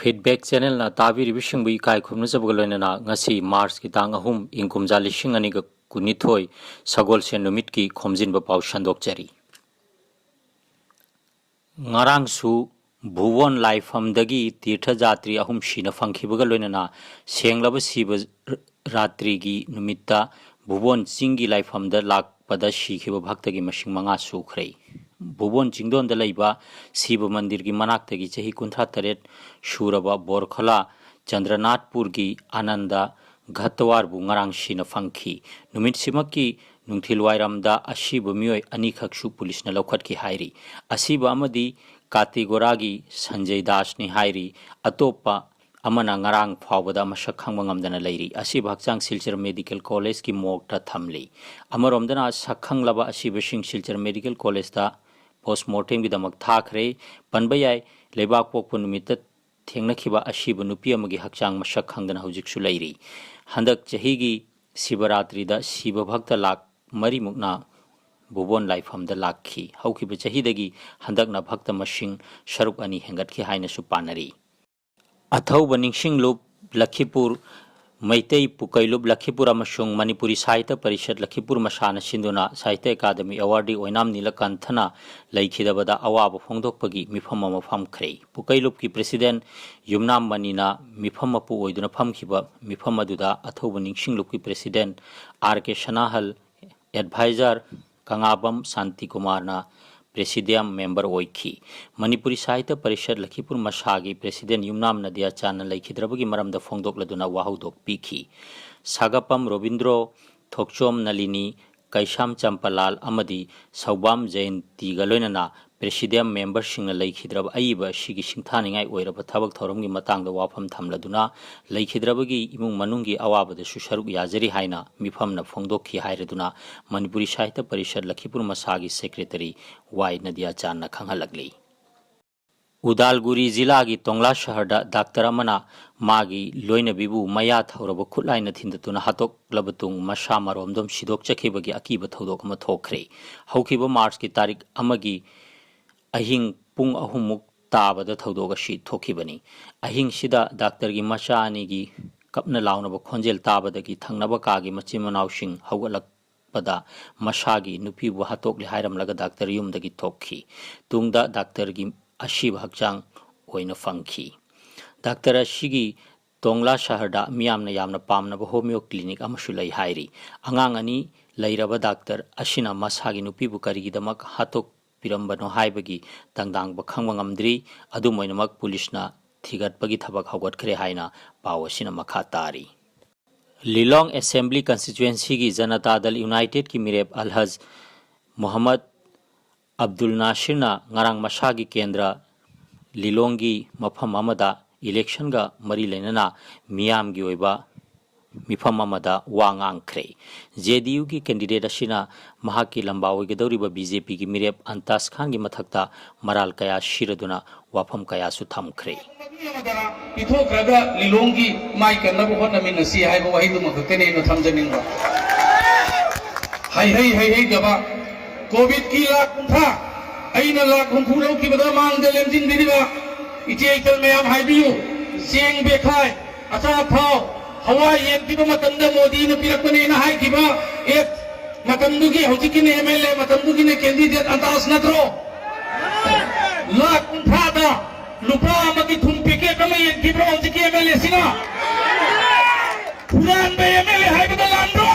Feedback channel ना ताबीरिबिसिंगबु इकाई खुमनजबगा लोइनना ngasi मार्च की तांग अहुम इंकुमजा लिसिंग अनिगा कुनिथोय सगोलसेन नुमित की खोमजिनबा पाउ संदोकचरी ngarangsu भुवन लाइफमदगी तीर्थजात्री अहुम सीना फंखिबगा लोइनना सेंगलबा सीबा रात्रि की नुमित्ता भुवन चिंगी लाइफमदा लाकपदा सीखिबा भक्तगी मसिंग मंगा सुखरै भुवन चिंगदोन लैबा शिव मंदिर की मनाक्तगी चही 53 सूरबा बोरखला चंद्रनाथपुर की आनंदा घटवारबु ngarang सीना फंखी नुमित सिमकी नुंथिलवाइरमदा असीब मियोय अनिखकसु पुलिसना लौखटकी हाइरी असीब अमदी कातिगोरागी संजय दास नि हाइरी अतोपा अमना ngarang फावबदा मसक खंगबा ngamdana लैरी असीब हक्चांग सिलचर मेडिकल कॉलेज की मोकटा थमली अमरोमदना सखंगलबा असीब सिंग सिलचर मेडिकल कॉलेज दा पोस्टमार्टम की दमक थाखरे पनबयाय लेबाक पोकपु नुमित थेंगनखिबा असीब नुपी अमगी हक्चांग मसक खंगदना हौजिकसु लैरी हंदक चहीगी शिवरात्रि दा शिव भक्त लाख मरी मुक्ना भुवन लाइफम दा लाखी हौखिबा चहीदगी हंदकना भक्त मसिंग सरुक अनि हेंगतखि हाइनसु पानरी अथौब निंगसिंग लुप लखीपुर मैतई पुकैलुप लखीपुर अमसुंग मणिपुरी साहित्य परिषद लखीपुर मसाना सिंधुना साहित्य अकादमी अवार्डी ओइनाम नीलकंठना लैखिदबदा अवाब फोंदोकपगी मिफम अमा फमख्रे पुकैलुप की प्रेसिडेंट युमनाम मनीना मिफम अपु ओइदुना फमखिबा मिफम अदुदा अथौब निंगसिंग लुप की प्रेसिडेंट आर के सनाहल एडवाइजर कंगाबम शांति कुमारना प्रेसिडियम मेंबर ओइखी मणिपुरी साहित्य परिषद लखीपुर मसागी प्रेसिडेंट युमनाम नदिया चान लैखिद्रबगी मरमदा फोंदोकलदुना वाहुदोक पीखी सागपम रोबिंद्रो थोकचोम नलिनी कैसाम चंपलाल अमदी सौबाम जयंती गलोइनना प्रेसिडियम मेंबर सिंग लैखिद्रब अइबा सिगी सिंथानिंगाई ओइरब थबक थौरमगी मतांगदा वाफम थमलदुना लैखिद्रबगी इमुंग मनुंगी अवाबदसु सरुक याजरी हाइना मिफमना फोंदोखी हाइरदुना मणिपुरी साहित्य परिषद लखीपुर मसागी सेक्रेटरी वाई नदिया चान खंगहलगली उदालगुरी जिला की तोंगला शहर डाक्टर अमना मागी लोइनबीबु मया थौरब खुलाइन थिंदतुना हातोकलबतुंग मसा मरोमदम सिदोक चखिबगी अकीब थौदोक अमा थोखरे हौखिबा मार्च की तारीख अमगी अहिंग पुंग अहुमुक ताबद थौदोक असी थोखिबनी अहिंग सिदा डाक्टर की मचा अनिगी कपना लाउनब खोंजेल ताबदगी थंगनब कागी मचिन मनाउसिंग हौगलकपदा मसागी नुपीबु हातोकले हाइरमलगा डाक्टर युमदगी थोखी तुंगदा डाक्टर की असीब हक्चांग ओइना फंखी डाक्टर असीगी तोंगला शहरदा मियामना यामना पामनब होमियो क्लिनिक अमसु लै हाइरी अंगांग अनि लैरब डाक्टर असिना मसागी नुपीबु करिगिदमक हातोक पिरंबनो हाइबगी तंगदांग बखंग ngamdri अदुमोइनमक पुलिसना थिगतपगी थबक हौगतखरे हाइना पाव असिना मखा तारी लिलोंग असेंबली कंस्टिट्युएंसी की जनता दल यूनाइटेड की मिरेप अलहज मोहम्मद अब्दुल नासिरना ngarang मसागी केंद्र लिलोंगी मफम अमदा इलेक्शन गा मरी लेनना मियाम की ओइबा मिफम अमदा वांगांख्रे जेडीयू की कैंडिडेट असिना महाकी लंबाओइगदौरिबा बीजेपी की मिरेप अंतास खान की मथक्ता मराल कया शिरदुना वाफम कया सुथमख्रे इथोक्रगा लिलोंगी माइ कन्नब होनमिनसी हाइबो वाहिदुमखतने न थमजनिंगबा हाइ गबा कोविड की लाख कुंथा अइना लाख हुंफु लौकिबदा मांगदे लेमजिन दिनिबा इचे इकल मयाम हाइबियु सेंग बेखाय अचा थाव हवाई येंतिबा मतंदा मोदी ने पिरकने ना हाइकिबा एक मतंदुगी हौजिकी ने एमएलए मतंदुगी ने कैंडिडेट अंतास नत्रो लाख कुंथादा लुपा अमगी थुम पिके कम येंतिबा हौजिकी एमएलए सिना पुरान बे एमएलए हाइबदा लांडो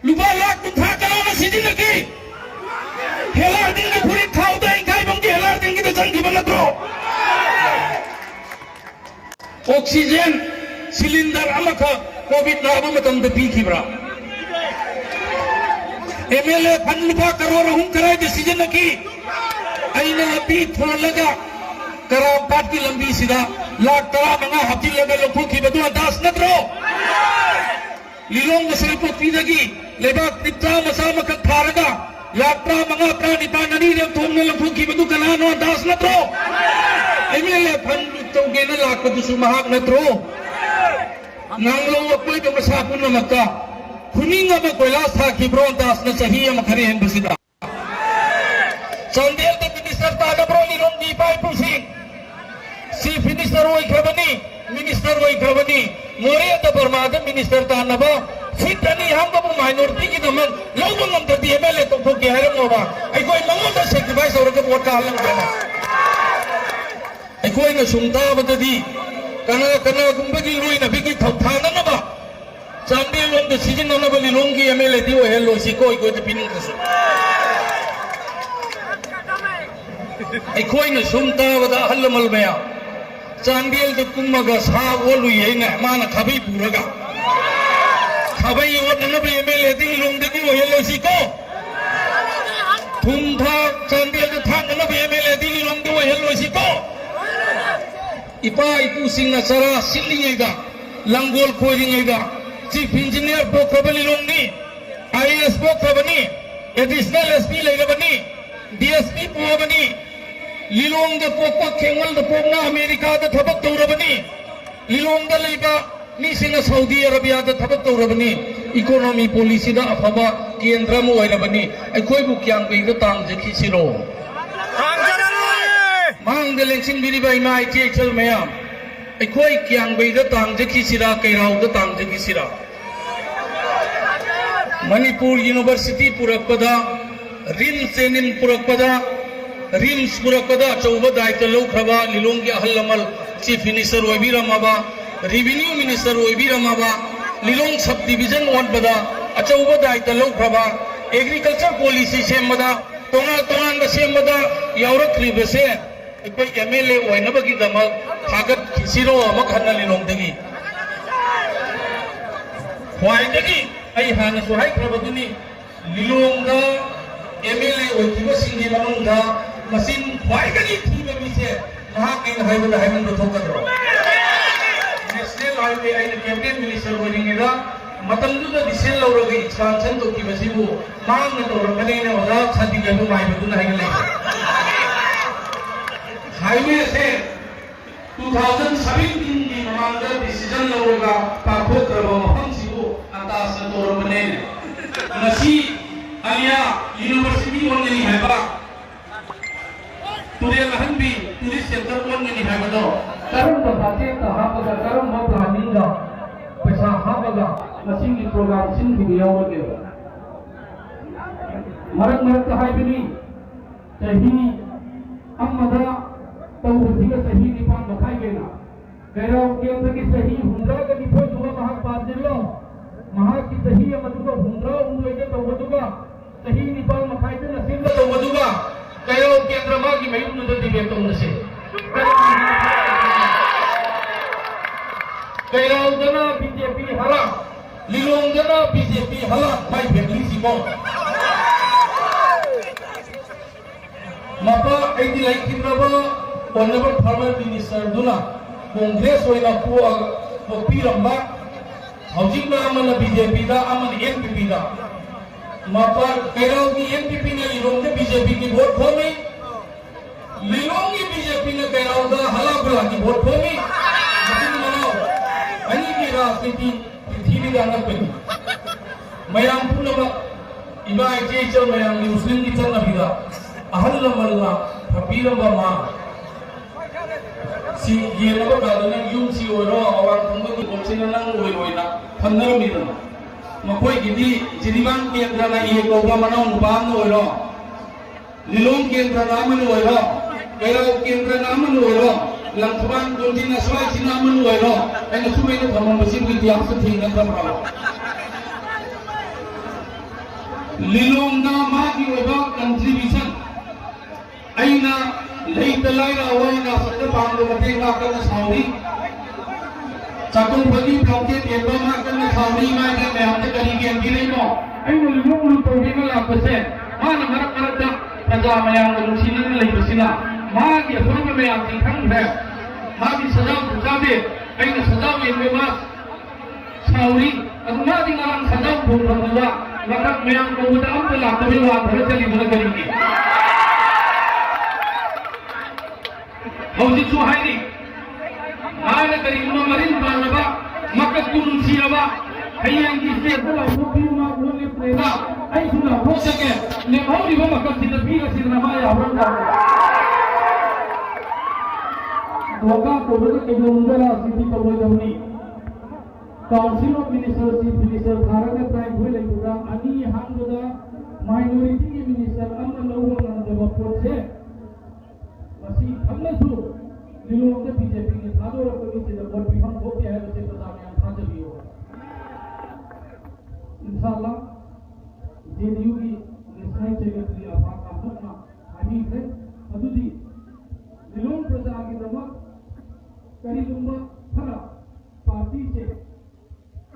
लुपा लाख कुंथा कलाना सिजिनकी हेला दिन की पूरी थाउदा इंकाई बंगी हेला दिन की दजन की बनत्रो ऑक्सीजन सिलिंडर अमख कोविड नाबा मतम द पीखिब्रा एमएलए फंड लुपा करोड़ हम कराए डिसीजन की अइना लपी थोड़ा लगा कराम पाट की लंबी सीधा लाख तला मंगा हफ्ती लगा लोगों की बदुआ दास नत्रो लिलोंग मसाइपो पीदगी लेबा नित्रा मसा मख थारगा यात्रा मंगा प्राणी पाननी रे तोमने लोगों की बदु कलानो दास नत्रो एमएलए फंड तौगे न लाकदुसु महाक नत्रो नांगलो कोई तो मसापुन मक्का खुनिंग अब कोइलास था कि ब्रोन दास न सही हम खरे हैं बसिदा चंदेल तो मिनिस्टर तागा ब्रो लिलोंग दी पाई पुसी मिनिस्टर होइखरबनी मोरे द बर्मा द मिनिस्टर तानबा सीट अनि हमबो माइनॉरिटी की दमन लोगों ngam द एमएलए तो के हायरमोबा अखोय मंगोद सेक्रिफाइस औरग वोट का हलम देना अखोय न सुंता बददी कना गुंबगी रुई न बिगी थाना न बा चांदे लोग द सीजन न बली लोग की एमएलए दी ओ हेलो सी कोई द पिनिंग कसु अखोय न सुंता बदा हलमल मया चांदेल द कुमगा सा ओलु येना माना खबई पुरगा खबई ओ न बे एमएलए दी लोग दी ओ हेलो सी को थुम था चांदेल द थान न बे एमएलए दी लोग दी ओ हेलो सी को इपा इपु सिंह चरा सिलिंगेगा लंगोल खोरिंगेगा चीफ इंजीनियर पोखरबनी लोंगी आईएएस पोखरबनी एडिशनल एसपी लेगबनी डीएसपी पोबनी लिलोंग द पोको खेंगल द पोना अमेरिका द थबक तौरबनी लिलोंग द लेगा मीसिंग सऊदी अरबिया द थबक तौरबनी इकोनॉमी पॉलिसी द अफबा केंद्र मो ओइरबनी अखोय बु क्यांग बे द तांग जखि सिरो मांग द लेंसिन बिरि बाय माय चे चल मयाम अखोय क्यांग बे द तांग जखि सिरा कैराव द तांग जखि सिरा मणिपुर यूनिवर्सिटी पुरकपदा रिम्स चेनिन पुरकपदा रिम्स पुरकपदा चौबा दायित्व लौख्रबा लिलोंगी अहलमल चीफ मिनिस्टर ओइबिरमाबा रेवेन्यू मिनिस्टर ओइबिरमाबा लिलोंग सब डिवीजन ओनबदा अचौबा दायित्व लौख्रबा एग्रीकल्चर पॉलिसी सेमबदा तोंगान सेमबदा यावरख्रिबसे अखोय एमएलए ओइनबगी दमक थागत खिसिरो अमक हन्ना लिलोंगदगी ख्वाइदगी आई हाना सुहाई ख्रबदुनी लिलोंगदा एमएलए ओइखिबा सिंगी मनुंगदा मसिन ख्वाइदगी थीबा मिसे महाकेन हाइबदा हाइमन बथोकद्रो नेशनल हाईवे आई कैबिनेट मिनिस्टर ओइरिंगेदा मतंदुदा डिसीजन लौरगे एक्सपेंशन तोकिबसिबु मांग तोरगनेने ओदा छाती गबु माइबदुना हाइगले हाईवे से 2017 की ममांग डिसीजन लौरगा पाखोक्रबा मफमसिबु अंता सतोरबने नसी अलिया यूनिवर्सिटी ओनगनी हैबा तुरे लहनबी टूरिस्ट सेंटर ओनगनी हैबदो करम बजाते तहाबगा करम प्लानिंगगा पैसा हाबगा मसिंगी प्रोग्राम सिंगी यावगे मरक हाइबनी सही अमदा तौहिद सही निपान मखाई गेना कैराव केंद्र की सही हुंद्रा के निफो जुवा महाक पाजिल्लो महाक की सही अमदुगा हुंद्रा उंगेगे तौवदुगा सही निपान मखाई ते नसीब तौवदुगा कैराव केंद्र मा की मयुन नुद दिबे तौनसे कैराव जना बीजेपी हरा लिलोंग जना बीजेपी हला भाई family सिमो Mopa ऐदी लाइकिब्रबो honourable farmer minister दुना कांग्रेस होइना पो पीरम्बा हौजिकना अमन बीजेपी दा अमन एनपीपी दा मपा कैराव की एनपीपी ने लिलोंग ने बीजेपी की वोट खोमी लिलोंग की बीजेपी ने कैराव दा हला बुला की वोट खोमी मतिन मनो अनि की राजनीति पृथ्वी दा नपनी मयाम पुनबा इबा जे चल मयाम मुस्लिम की चल नबिदा अहल लमलना फपीरम्बा मा सी ये नबा गादना यूम सी ओरो अवान थंग की कोचिना नंग ओइना फन्नर मिर मकोई गिदी जिरिबान केंद्र ना ये कोबा मनो नुबान ओरो लिलोंग केंद्र नामन ओरो कैराव केंद्र नामन ओरो लंथबान गोंदिना स्वाई सिनामन ओरो एन सुमे न थमन बसिम की तियास थी न थमरा लिलोंग ना मा की ओबा कंट्रीब्यूशन आइना लेत लाइरा ओइना सत्य पांग मते ना कन साउरी चाकुन बगी ब्लॉके एबा मा कन साउरी मा के मैं हमते करी के अंदी नहीं नो आइना लिलोंग तो बिना लापसे मान मरक मरक प्रजा मयां लुसिन ले बसिना मा के फुरम में आती खंग है मा की सजा बुझा दे आइना सजा में मा साउरी अगमा दिना सजा भूमला मरक मयां को उदाम तो लापसे वा भर चली न करेंगे हौजी सुहाइनी आने करीम मरिन बालबा मकत कुन सिरबा हयंग की से बोला मुबीमा बोले प्रेमा आई सुना हो सके ने मौरी वो मकत सिद भी सिरना माया होगा वका तौबद के लोंगरा सिटी तौबदनी council of minister chief minister Bharat prime हुए लेगुदा अनि हांगदा माइनॉरिटी के मिनिस्टर अमन लोगों नंदवा पोचे मसी खमनसु लिलों के बीजेपी के थादो रखने से वोट भी हम होते हैं बच्चे प्रधान में था जब हो इंशाल्लाह जेडीयू की नेशनल सेक्रेटरी अफा का मुखना हामी है अदुदी लिलों प्रजा की दमक करीबुम्बा फरा पार्टी से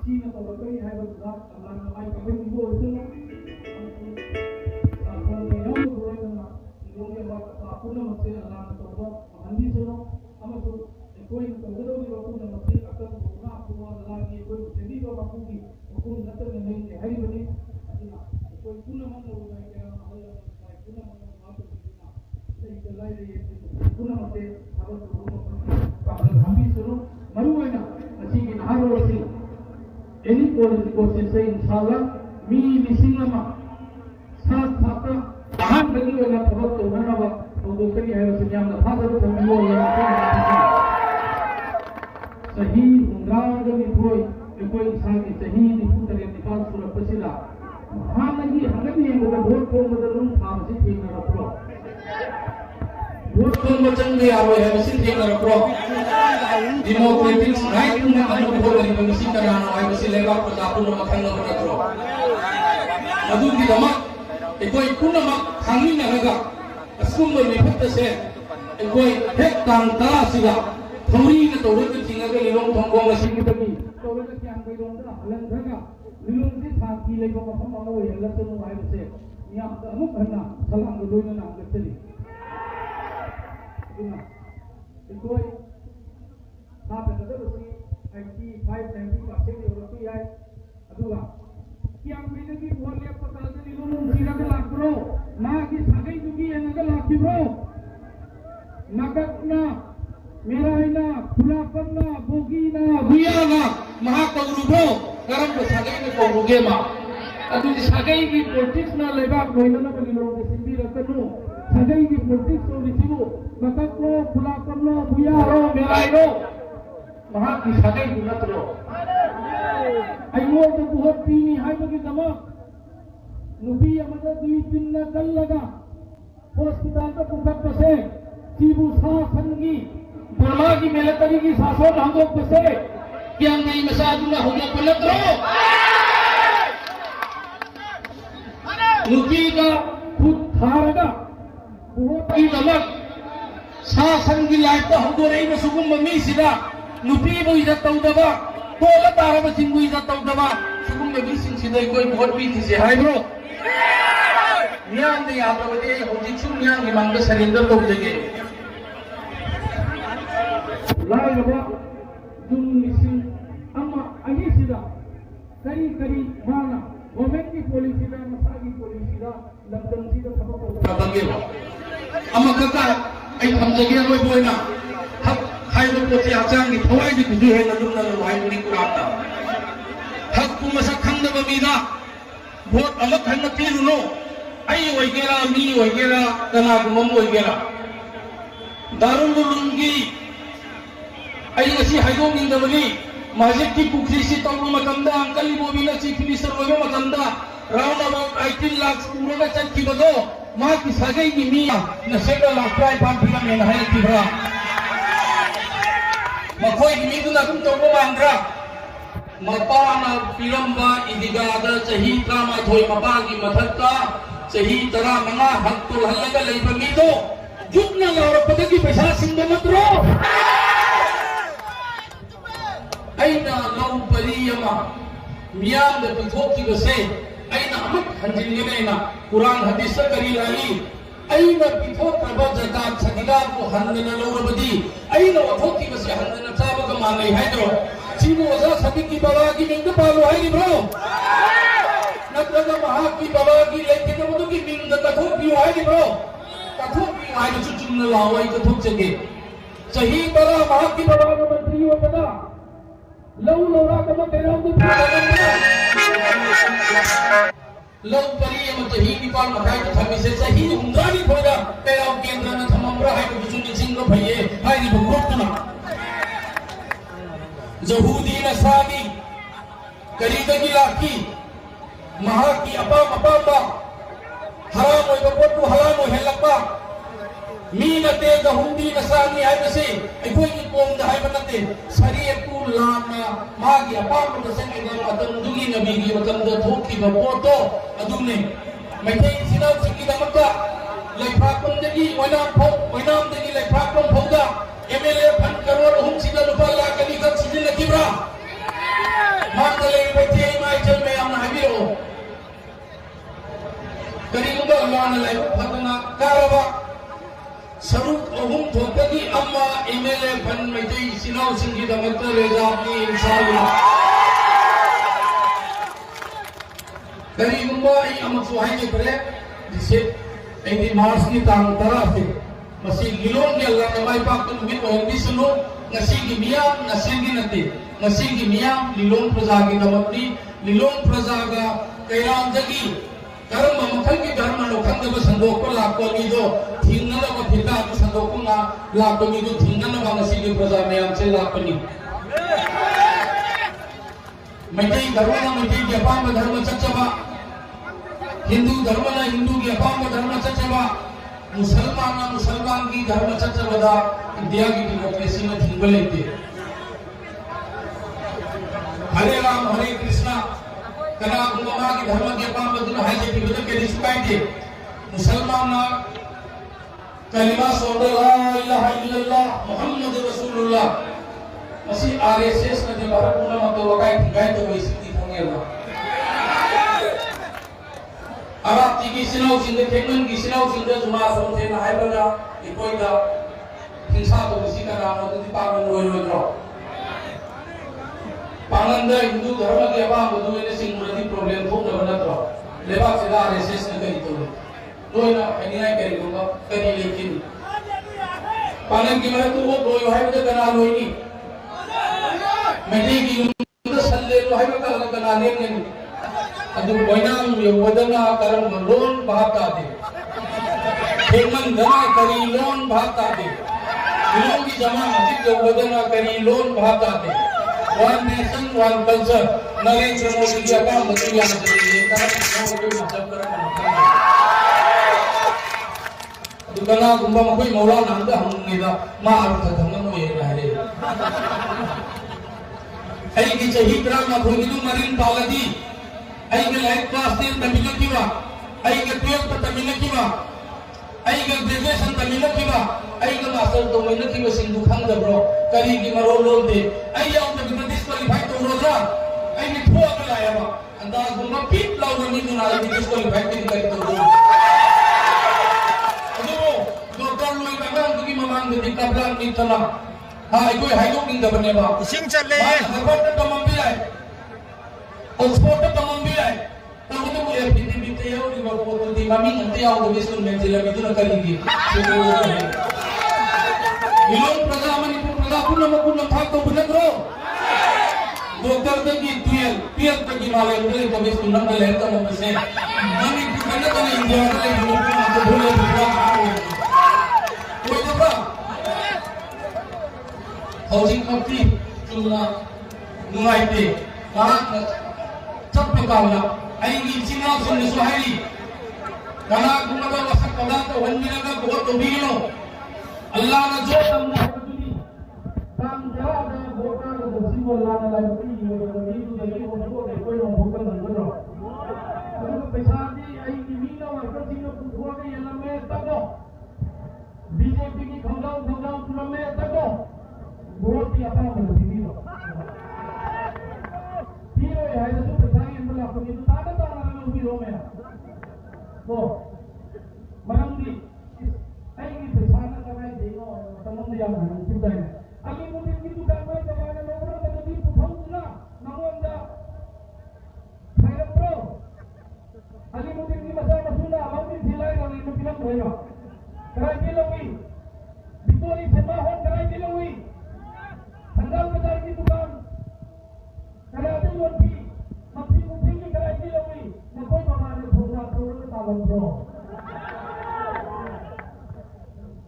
चीन तो कई है बता अल्लाह ने माई कभी वो सुनो साफों में यौन रोयना लिलों के बाद अपुन मसे अल्लाह ने तो हंदी सुनो हम तो कोई तो गदो की अपुन मसे अकल होना अपुन अल्लाह की कोई जदी को बापू की हुकुम नतर में नहीं है बनी कोई पुन मन होगा क्या अल्लाह पुन मन बात देना सही चलाई रही पुन मसे हम तो हंदी सुनो मरुआना अच्छी की नारो सी एनी कोशिश से इंशाल्लाह मी लिसिंगमा साथ साथ आहान बनी वाला थबक तो ननवा तो दोकरी है उसे याम ना फादर तो मियो या सही उंगांग में कोई इंसान की सही निपुण निकाल सुरत पसिला महानगी हंगनी मतलब वोट को मतलब थाम से ठीक ना रखो वोट को मचन में आवे है मसीन ठीक ना रखो डेमोक्रेटिक राइट में हम बोल रहे हैं मसीन का नाम है मसीन लेगा प्रजापुर में खंड में रखो मधु की दमक कोई पुनः खांगी न होगा अस्कुम में विपत्त से कोई हेक तांता सिगा थोड़ी न तो रुक चिंगा के लिलों थोंगो मसीन की तभी तो वे क्या कोई रोंदा हलन धगा लिलों से साथी लेको हम हम वो ये लत नो आए से यहाँ अमुक घना सलाम दो लोग ना गत्तरी कोई आप नजर उसी 95-90% यूरोपी है अदुगा yang miliki boleh pekerja di luar tidak gelap bro, magi sagai juga yang gelap bro, nakatna, merahina, pulakanna, bogina, buyana, mahakaguru bro, karam ke sagai ke kau rugema, adu di sagai di politik na lebak bohina bagi luar kesimbi rakanu, sagai di politik so di situ, nakatno, pulakanno, buyaro, merahino, mahak di sagai guna bro. Ayodhya बहुत पीनी है बगी दमा नुबी अमदा दुई दिन न कल लगा हॉस्पिटल का पुखत बसे चीबू सा संगी बर्मा की मिलिट्री की सासों ढंगों बसे क्या नहीं मसाज न हो गया पलट रो नुबी का खुद थारगा बहुत की दमक सा संगी लाइट तो हम दो रही में सुगम मम्मी सीधा नुबी वो इधर तो दबा तो लतारा में सिंगु इधर तक दबा सुकुम में भी सिंग सीधे कोई बहुत भी किसी है ब्रो न्यान नहीं आता बजे होती चुन न्यान की मांग सरेंद्र तो बजेगे लाल लगा जुन मिसिंग अम्मा अगी सीधा करी करी माना गवर्नमेंट की पॉलिसी का मसागी पॉलिसी का लंदन सीधा सबको बंगे अम्मा कका आई हम जगह कोई बोलना हाई लोग तो आचांग की थवाई भी कुछ है नदुम नदुम हाई बुरी कुराता हक को मसा खंड बमीदा बहुत अलग खंड तीर नो आई वगैरह मी वगैरह तना गुमम वगैरह दारुल लुंगी आई ऐसी हाइडो मिंदवली मस्जिद की पुखरी से तो मतंदा अंकल बोबी ना चीफ मिनिस्टर वो मतंदा राउंड अबाउट 18 लाख पूरे में चल की बदो मां की सगाई की मियां नशेड़ा लाख प्राय पांच फिल्म में है की बड़ा मकोई की मीदु ना तुम तो को मांगरा मपाना पिरंबा इदिगादा सही त्रामा थोई मपा की मथक्का सही तरह मंगा हक तो हल्लगा लई बमीदो जुटना और पद की पैसा सिंह मत रो aina lau pariyama miyam da pithoki base aina amat hanjin ne na Quran hadis kari lahi aina pithok ba zakat sadida ko hanna lawrabadi aina wathoki base hanna saba ka manai haidro chino waza sabiki balagi minda palu hai bro natraga mahaki balagi lekin mudu ki minda kathoki hai bro kathoki hai chuchun lawai kathok jage sahi bara mahaki balagi mantri ho bada lau lau ra kama तेरा तो lau pari ama tahi nipal makai ta thami se sahi humdani thoda pera kendra na thamamra hai ko chu ni singro bhaiye hai ni bhuk tuna Yahudi Nasrani karidagi laki mahaki apa haram oi bapotu haram oi helakpa mi nate Yahudi Nasrani hai base aikoi ni pom da hai banate sariyat tu lana magi apa ta sangi da atam dugi nabi gi matam da thoki ba poto adumne maithai sinau siki da makka lephra kom dagi oinam dagi lephra kom phauda MLA fan karor hum sida lupa la kali kan sidin la kibra mandale bete mai chal me amna habiro kari lupa Allah na lai fatana karaba saruk hum thokagi amma MLA fan mai sinau singi da makka le japni insyaallah kari lupa ai amak suhai ke pare dise ai mars ni tang tara se masih gilong dia Allah na mai pak tu mit o hindi sunu ngasigi miyam ngasigi nati ngasigi miyam lilong prajagi namapni lilong prajaga kairam jagi dharma makhal ki dharma lokhang da sandok ko lakko ni do thingna na ko thita ko sandok ko na lakko ni do thingna na ngasigi praja miyam se lakko ni mai dharma na mai ki apam dharma chachaba Hindu dharma na Hindu ki apam dharma chachaba मुसलमान की धर्म चर्चा बदा India की democracy में थिंगल लेते हरे राम हरे कृष्णा कना उम्मा की धर्म के पाम बदल है जे बिदल के रिस्पाई दे मुसलमान ना कलिमा सोडे ला इलाहा इल्लल्लाह मुहम्मद रसूलुल्लाह मसी आरएसएस ने भारत में मत वकाई ठिकाई तो वैसी थी होंगे Arab tigi sinau sinde thekman gi sinau sinde juma som the na haibala ikoi da hinsa to bisi ka na no ti pa no no no pananda hindu dharma ke aba budu ne sing murati problem thok na bana to leba sida RSS ne kari to no na ani na kari ko kari lekin panan ki mara tu wo boy hai bade kana loi ni mede gi to salle lo hai bade kana ne ne adu boinam yodana karam loan bahata de heman dana kari loan bahata de ilon ki jama masjid yodana kari loan bahata de one nation one culture narendra modi ji apa betul yang jadi karena mau macam karam dukana gumba koi maula nanda hum nida ma artha dhamma no ye rahe ai ki chahi drama bhogidu marin paladi ai ke life class din tamil kiwa ai ke 12 tamil kiwa ai ke graduation tamil kiwa ai ke master to main kiwa sindhu khang da bro kari ki maro lol de ai yaw to bi disqualify to roja ai ni thua ka la ya ba anda gumma pit law ni tu na bi disqualify ki kari to roja ado doktor loi ba ba ki mamang de kaplan ni tala ha ai koi hai dok ning da bane ba sing challe harvard to mambi ai Oxford to mambi ai to to ko ek din bite yo ni ba ko to di mami ante ao do bisul men jela bitu na karingi ilon pragamani pu pragapun na makun thak to bunagro doktor to ki tuel to ki male ule to bisul na le ta mo se mami ku kana to india le to bole ko to ba housing company chuna nungai pe ma सब पिकावला आईगी चिना सुन सुहाई कना गुणगा वसक पदा तो वन्निना का बहुत तोबीनो अल्लाह ने जो तुमने हबदुनी काम जरा दे बोटा को दसी अल्लाह ने लाइफी ये नबी तो देखी उनको कोई न भूकन न करो तो पैसा दी आईगी मीना वर्कर सिनो को के ये लम्बे तको बीजेपी की खंगाऊ लम्बे तको वोट ही अपना बंदी दी Piro ya itu tuh pesangi yang berlaku itu tak ada orang yang lebih ramai. Oh, mana mungkin? Ayo kita pesangan kami dengo teman dia mana kita ini. Kami mungkin itu kami jangan orang yang lebih pulang pula, namun dah saya pro. Kami mungkin ini masalah sudah, mungkin silai kalau ini bilang boleh. Kerana dilawi, betul ini semahan kerana dilawi. Tanggal besar itu kan. Kalau ada yang lebih, masih mungkin kerana dilawi, mungkin orang ꯉꯝꯕ꯭ꯔꯣ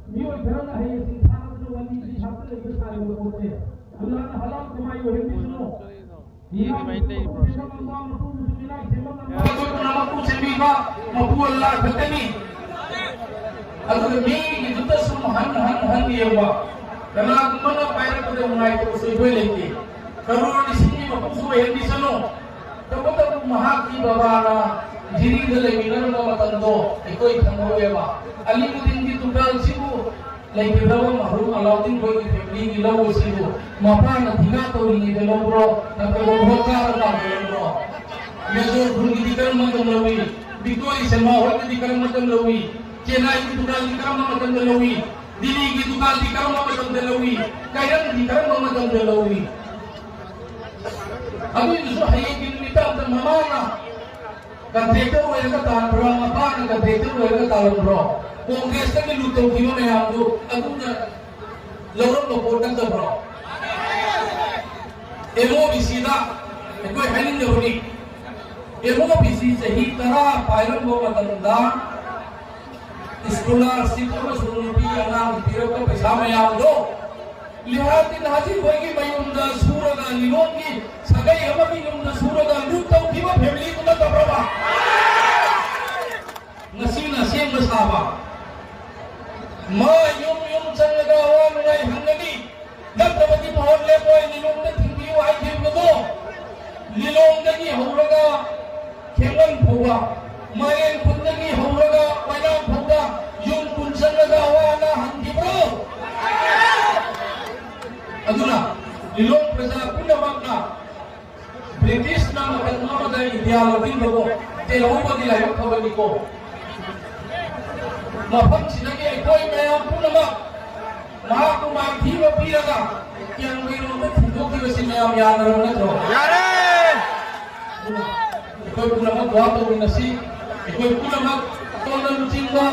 미월 결혼을 해야 사람들은 완전히 잡들을 이거 사는 거 못해. 그러나 하람 그마이 오행미스노. 이가 나마쿠 세비가 마쿠알라 그때니. 아그 미 이것도 한한 예와. 그러나 그만나 파이를 그대 문화에 또 소유해내기. 그러니 신이 마쿠수 오행미스노. 그것도 마하키 바바나 지리들의 미나는 것만도 이거이 강호해봐. 알리무딘기 두달시고 लेकिन महरू अलाउद्दीन कोई family की लोग उसी को मापा न दिना तो नहीं दे लोग ब्रो न तो वो भोका रहा है ब्रो ये जो भूल की दिक्कत मत लोगी बिकोई से माहौल की दिक्कत मत लोगी चेन्नई की दुकान की काम मत लोगी दिल्ली की दुकान की काम मत लोगी कहीं की काम मत लोगी अभी जो है ये कि निता तो ममाना कंट्रेक्टर हुए का तार ब्रो मापा न कंट्रेक्टर हुए का तार ब्रो कांग्रेस के लुटो की में हम जो अगुना लौरव लोगों तक जब रहा एमओबीसी दा कोई है नहीं होनी एमओबीसी से ही तरह पायलट वो मतदा स्कॉलरशिप को सुनती अनाम पीरो को पैसा में आओ दो लिहाज नाजी होगी भाई उनका सूरगा लिलों की सगाई हमारी उनका सूरगा लुटो की वो फैमिली को तब रहा नसीब मसाबा माँ यूं चलगा हुआ मेरा हंगनी नत्रपति पहुंच ले कोई नीलों ने थिंगी हुआ है कि वो नीलों ने की होगा खेमन होगा मारे खुद की होगा पैना होगा यूं कुल चलगा हुआ ना हंगी ब्रो अदुना नीलों प्रजा पुण्य मग्ना ब्रिटिश नाम करना मजा इतिहास लोगों तेलुगु को दिलाया खबर निको मफम सिदगे कोई मैम पुनमा महाकुमार थी वो पीरगा क्या मेरे में फुटो की वैसे मैम याद रखना तो यारे कोई पुनमा दुआ तो नसी कोई पुनमा तो न लुचिंगा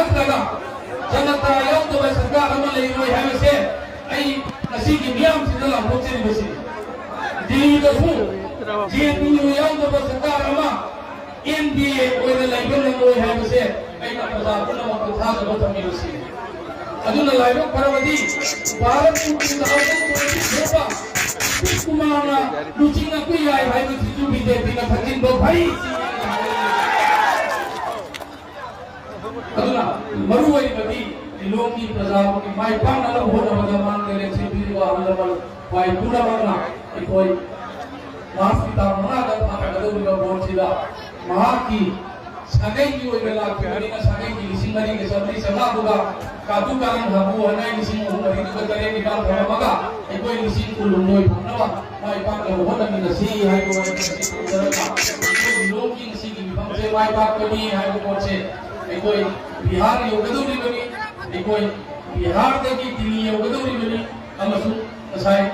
अंतरा जनता याम तो वैसे का हम ले वो है वैसे आई नसी की मैम से दला होते वैसे दिल्ली का फू जी नी याम तो वैसे का हम इंडिया वो ले लेकर वो है वैसे ऐना प्रजा पुनमा को था तो बहुत अमीर सी अदुना लाइव परवदी भारत की दावत को देवा कुमारा लुचिंगा कोई आए भाई को चीजू भी दे बिना फकिन दो भाई अदुना मरुवई बदी लोगों की प्रजा की माई पान अलग हो ना मजा मान के ले चीजू भी हम लोग भाई पूरा बना कोई माफ पिता मना कर था कदम भी बहुत सीधा महा की सगाई की वो गला की का सगाई की लिसिंगरी के सबरी सगा होगा कादू कारण हाबू हनाई लिसिंग हो मरी तो करे की बात हो मगा ए कोई लिसिंग को लुंगोई नवा माई पाक को होता नहीं नसी है को तरका लोग की नसी की विभाग से माई पाक को नहीं है को से ए कोई बिहार योगदौरी बनी ए कोई बिहार दे की दिल्ली योगदौरी बनी अमसु असाई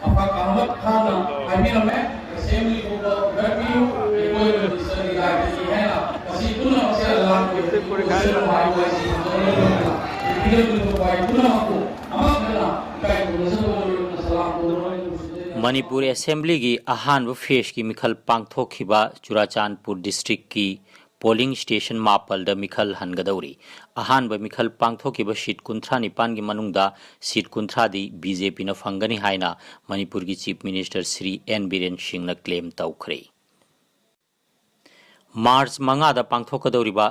अफा अहमद खान आमिर में असेंबली को गरबियो ए कोई रजिस्टर की है ना असी पुनः से लाभ के पूरे भाई को ऐसी इधर को भाई पुनः को अमगना काय को सलाम को मणिपुर असेंबली की अहानब फेस की मिखल पांगथोखिबा चुराचांदपुर डिस्ट्रिक्ट की पोलिंग स्टेशन मापल द मिखल हनगदौरी अहानब मिखल पांगथोखिबा सीट 39 की मनुंगदा सीट 30 दी बीजेपी न फंगनी हाइना मणिपुर की chief minister Shri N Biren Singh न क्लेम तौखरे मार्च 5 पांगथोकदौरिबा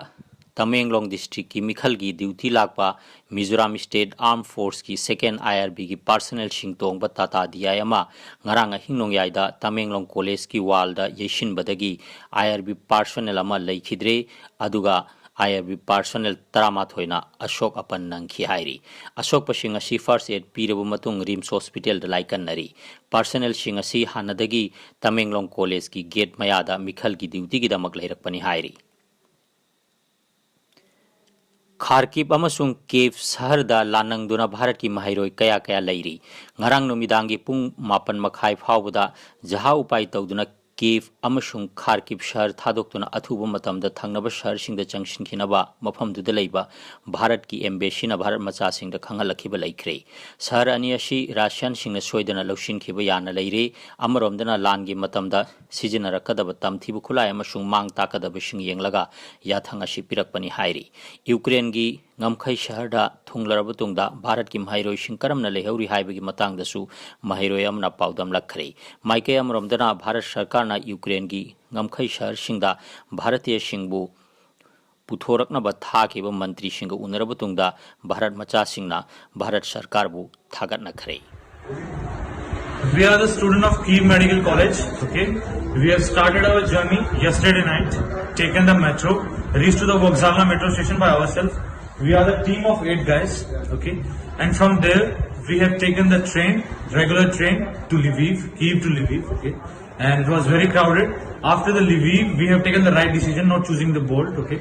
तमेंगलोंग डिस्ट्रिक्ट की मिखल की ड्यूटी लापा मिजोराम स्टेट आर्म फोर्स की सेकेंड आईआरबी की पर्सनल सिंगतोंग टाटा डीआई ngarang hingnongyaida तमेंगलोंग कॉलेज की वालदा येसिनबदगी आईआरबी पर्सनल लेखिद्रे अदुगा आईआरबी पर्सनल 13 अशोक अपन नंखी हाइरी अशोक पसिंग असि फर्स्ट एड पीरब मतुंग रिम्स हॉस्पिटल द लाइकनरी पर्सनल सिंग असि हानदगी तमेंगलोंग कॉलेज की गेट मयादा मिखल की ड्यूटी की दमक लेरकपनी हाइरी खार्किब अमसुंग केव शहर दा लानंगदुना भारत की महिरोय कया लेरी ngarang नुमिदांगी पुंग 9 मखाई फावदा जहा उपाय तौदुना कीव अमसुंग खार्किव शहर थादोक्तुना अथुब मतमदा थंगनबा शहरसिंगदा चंगसिनखिनबा मफमदुदा लैबा भारत की एम्बेसीना भारत मचासिंगदा खंगलखिबा लैख्रे शहर अनि असि राशियनसिंगना सोयदना लौसिनखिबा याना लैरे अमरोमदना लानगी मतमदा सिजिनरकदबा तमथिबु खुलाय अमसुंग मांग ताकदबसिंग येंगलगा याथंग असि पिरकपनि हाइरि यूक्रेनगी ngamkhai shaharda thunglaraba tungda bharat ki mahairoi sing karamna lehauri haibagi matangdasu mahairoi amna paudam lakhre maike amromdana bharat sarkarna ukraine gi ngamkhai shahar singda bharatiya singbu puthorakna ba thakiba mantri singa unaraba tungda bharat macha singna bharat sarkar bu thagatna khre. We are the student of Kyiv Medical College. Okay, we have started our journey yesterday night, taken the metro, reached to the Vokzalna metro station by ourselves. We are the team of 8 guys, okay, and from there we have taken the train, regular train to Lviv, Kyiv to Lviv, okay, and it was very crowded. After the Lviv, we have taken the right decision, not choosing the Bolt, okay.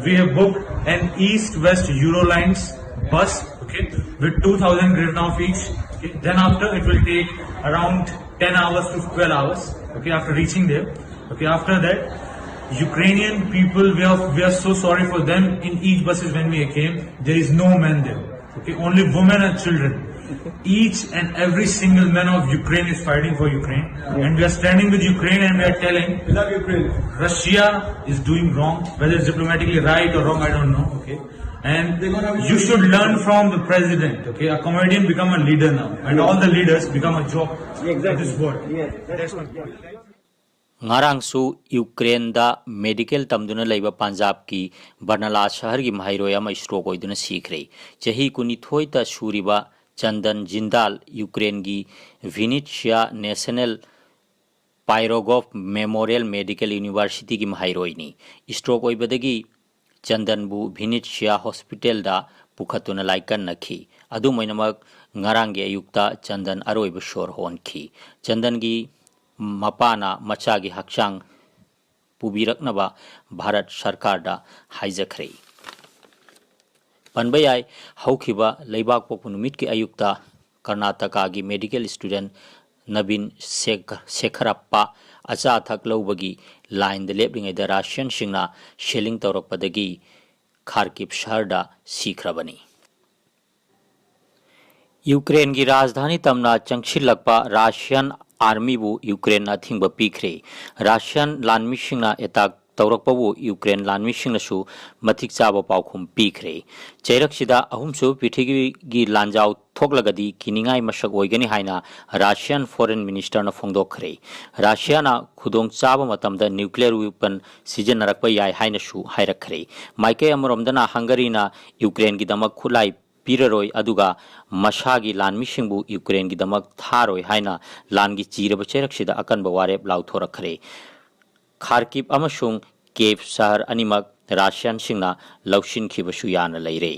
We have booked an East-West Eurolines bus, okay, with 2,000 hryvnia each. Okay. Then after it will take around 10 hours to 12 hours, okay, after reaching there, okay. After that, Ukrainian people, we are so sorry for them. In each buses when we came, there is no man there. Okay, only women and children. Each and every single man of Ukraine is fighting for Ukraine, and we are standing with Ukraine and we are telling, we love Ukraine. Russia is doing wrong, whether it's diplomatically right or wrong, I don't know. Okay, and you should learn from the president. Okay, a comedian become a leader now, and all the leaders become a joke in this world. That's my point. ngarangsu Ukraine da medical tamduna laiba Punjab ki Barnala shahar gi mahairoi ama stroke oiduna sikhre chahi kunithoi ta suriba Chandan Jindal Ukraine gi Vinnytsia National Pyrogov Memorial Medical University gi mahairoi ni stroke oibadagi Chandan bu Vinnytsia Hospital da pukhatuna laikan nakhi adu moinamak ngarangi ayukta Chandan aroiba shor honki Chandan gi mapana machagi hakchang pubiraknaba bharat sarkar da haijakhre panbayai haukiba leibak pokpu numit ki ayukta karnataka gi medical student Nabin Sekharappa acha thak lobagi line de lepringai da Russian singna shelling tawrakpadagi Kharkiv shahar da sikhrabani Ukraine gi rajdhani tamna changchilakpa Russian army बु Ukraine ना thing पीख्रे Russian लानमिसिंगना attack तौरकपबु Ukraine लानमिसिंगनसु मथिक चाबा पाउखुम पीख्रे चैरकसिदा अहुमसु पृथ्वीगी लांजाव थोकलगदी किनिंगाई मसक ओइगनि हाइना Russian foreign minister न फोंदोखरे राशियाना खुदोंग चाबा मतमदा nuclear weapon सिजनरकपा याय हाइनसु हाइरखरे माइके अमरोमदना हंगरीना Ukraine की दमक खुलाई Piraroi aduga mashagi lanmisingbu Ukraine gi damak tharoi haina langi chiraba cheraksida akanba warep lauthorakhre Kharkiv amasung Kyiv shahar animak Russian singna laushin khibasu yana leire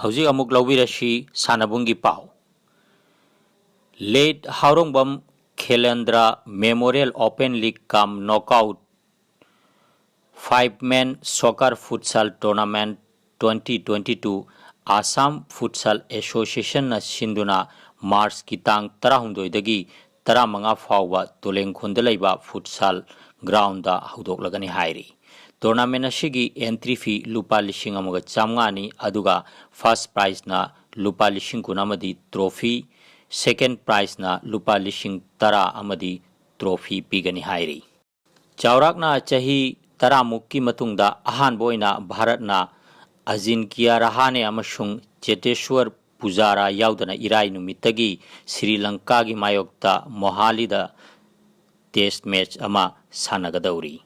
Hauji amuk lawirashi sanabungi pau late Haurongbam Khelendra Memorial Open League Cum Knockout 5-man Soccer Futsal Tournament 2022 Assam Futsal Association na sinduna Mars kitang 12 dagi 15 fawba Tolengkhonda laiba futsal ground da haudoklagani hairi Tournament asigi entry fee lupa lishing amaga chamngani aduga first prize na lupa lishing kunamadi trophy second prize na lupa lishing tara amadi trophy pigani hairi chaurakna chahi tara mukki matungda ahan boina bharat na Ajinkya Rahane amasung Cheteshwar Pujara yaudana irai numitagi Sri Lanka gi mayokta Mohali da test match ama sanagadauri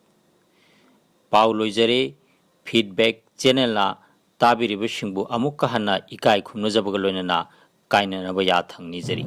Pauloizare feedback channel na tabiri bishingbu amukka hanna ikai khumna jabagaloina na kaina na baya thang nijari